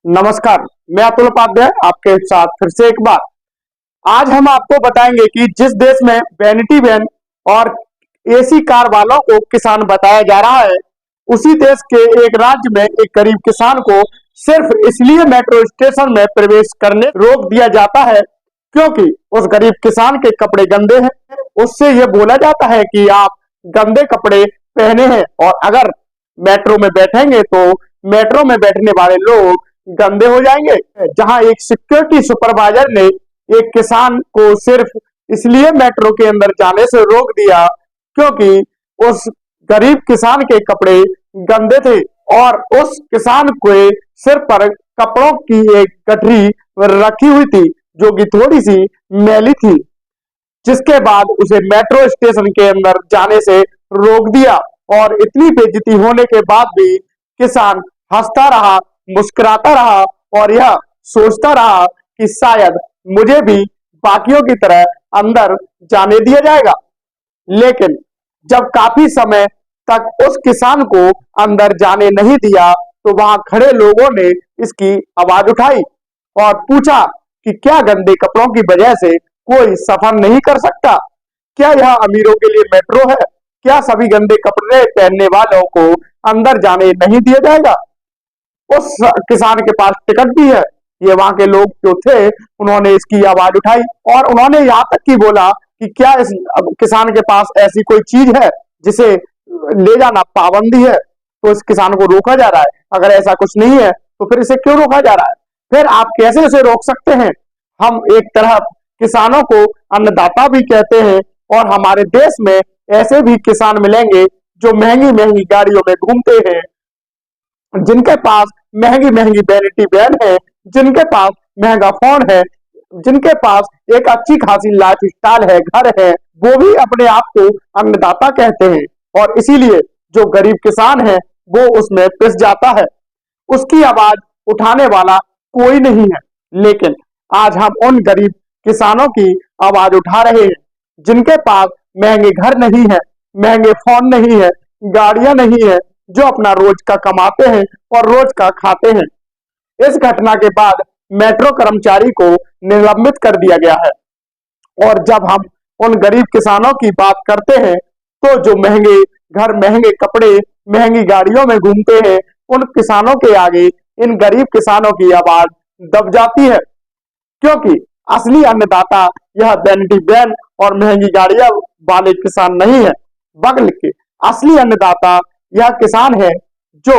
नमस्कार, मैं अतुल उपाध्याय आपके साथ फिर से एक बार। आज हम आपको बताएंगे कि जिस देश में वैनिटी वैन और एसी कार वालों को किसान बताया जा रहा है, उसी देश के एक राज्य में एक गरीब किसान को सिर्फ इसलिए मेट्रो स्टेशन में प्रवेश करने रोक दिया जाता है क्योंकि उस गरीब किसान के कपड़े गंदे हैं। उससे यह बोला जाता है कि आप गंदे कपड़े पहने हैं और अगर मेट्रो में बैठेंगे तो मेट्रो में बैठने वाले लोग गंदे हो जाएंगे। जहां एक सिक्योरिटी सुपरवाइजर ने एक किसान को सिर्फ इसलिए मेट्रो के अंदर जाने से रोक दिया क्योंकि उस गरीब किसान के कपड़े गंदे थे और उस किसान के सिर पर कपड़ों की एक गठरी रखी हुई थी जो कि थोड़ी सी मैली थी, जिसके बाद उसे मेट्रो स्टेशन के अंदर जाने से रोक दिया। और इतनी बेइज्जती होने के बाद भी किसान हंसता रहा, मुस्कुराता रहा और यह सोचता रहा कि शायद मुझे भी बाकियों की तरह अंदर जाने दिया जाएगा। लेकिन जब काफी समय तक उस किसान को अंदर जाने नहीं दिया तो वहां खड़े लोगों ने इसकी आवाज उठाई और पूछा कि क्या गंदे कपड़ों की वजह से कोई सफर नहीं कर सकता? क्या यह अमीरों के लिए मेट्रो है? क्या सभी गंदे कपड़े पहनने वालों को अंदर जाने नहीं दिया जाएगा? उस किसान के पास टिकट भी है। ये वहां के लोग जो थे उन्होंने इसकी आवाज उठाई और उन्होंने यहाँ तक की बोला कि क्या इस किसान के पास ऐसी कोई चीज है जिसे ले जाना पाबंदी है, तो इस किसान को रोका जा रहा है। अगर ऐसा कुछ नहीं है तो फिर इसे क्यों रोका जा रहा है? फिर आप कैसे इसे रोक सकते हैं? हम एक तरफ किसानों को अन्नदाता भी कहते हैं और हमारे देश में ऐसे भी किसान मिलेंगे जो महंगी महंगी गाड़ियों में घूमते हैं, जिनके पास महंगी महंगी वैनिटी वैन है, जिनके पास महंगा फोन है, जिनके पास एक अच्छी खासी लाइफ स्टाइल है, घर है, वो भी अपने आप को अन्नदाता कहते हैं। और इसीलिए जो गरीब किसान है वो उसमें पिस जाता है, उसकी आवाज उठाने वाला कोई नहीं है। लेकिन आज हम उन गरीब किसानों की आवाज उठा रहे हैं जिनके पास महंगे घर नहीं है, महंगे फोन नहीं है, गाड़ियां नहीं है, जो अपना रोज का कमाते हैं और रोज का खाते हैं। इस घटना के बाद मेट्रो कर्मचारी को निलंबित कर दिया गया है। और जब हम उन गरीब किसानों की बात करते हैं तो जो महंगे घर, महंगे कपड़े, महंगी गाड़ियों में घूमते हैं, उन किसानों के आगे इन गरीब किसानों की आवाज दब जाती है क्योंकि असली अन्नदाता यह वैनिटी वैन और महंगी गाड़ियां वाले किसान नहीं है, बल्कि असली अन्नदाता यह किसान है जो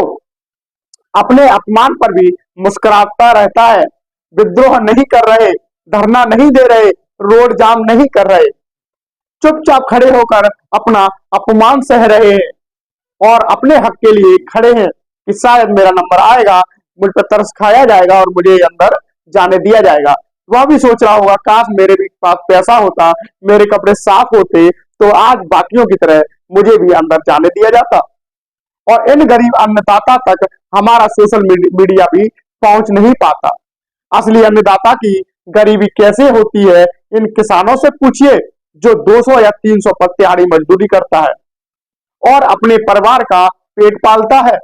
अपने अपमान पर भी मुस्कुराता रहता है, विद्रोह नहीं कर रहे, धरना नहीं दे रहे, रोड जाम नहीं कर रहे, चुपचाप खड़े होकर अपना अपमान सह रहे हैं और अपने हक के लिए खड़े हैं कि शायद मेरा नंबर आएगा, मुझ पर तरस खाया जाएगा और मुझे अंदर जाने दिया जाएगा। वह भी सोच रहा होगा काश मेरे भी पास पैसा होता, मेरे कपड़े साफ होते तो आज बाकियों की तरह मुझे भी अंदर जाने दिया जाता। और इन गरीब अन्नदाता तक हमारा सोशल मीडिया भी पहुंच नहीं पाता। असली अन्नदाता की गरीबी कैसे होती है इन किसानों से पूछिए जो 200 या 300 पर दिहाड़ी मजदूरी करता है और अपने परिवार का पेट पालता है।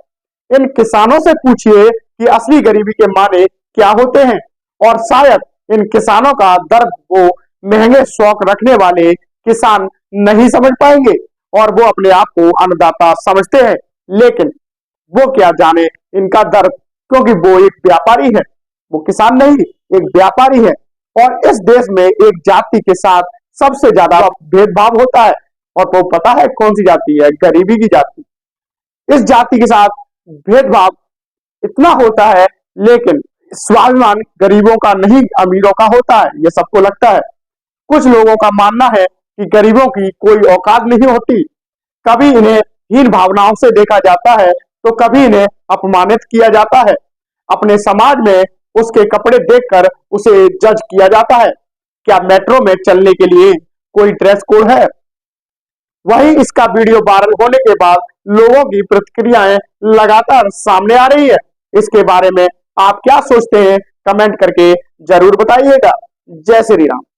इन किसानों से पूछिए कि असली गरीबी के माने क्या होते हैं और शायद इन किसानों का दर्द वो महंगे शौक रखने वाले किसान नहीं समझ पाएंगे और वो अपने आप को अन्नदाता समझते हैं, लेकिन वो क्या जाने इनका दर्द, क्योंकि वो एक व्यापारी है, वो किसान नहीं, एक व्यापारी है। और इस देश में एक जाति के साथ सबसे ज्यादा भेदभाव होता है और वो पता है कौन सी जाति है? गरीबी की जाति। इस जाति के साथ भेदभाव इतना होता है, लेकिन स्वाभिमान गरीबों का नहीं अमीरों का होता है, ये सबको लगता है। कुछ लोगों का मानना है कि गरीबों की कोई औकात नहीं होती, कभी इन्हें हीन भावनाओं से देखा जाता है तो कभी इन्हें अपमानित किया जाता है। अपने समाज में उसके कपड़े देखकर उसे जज किया जाता है। क्या मेट्रो में चलने के लिए कोई ड्रेस कोड है? वहीं इसका वीडियो वायरल होने के बाद लोगों की प्रतिक्रियाएं लगातार सामने आ रही है। इसके बारे में आप क्या सोचते हैं? कमेंट करके जरूर बताइएगा। जय श्री राम।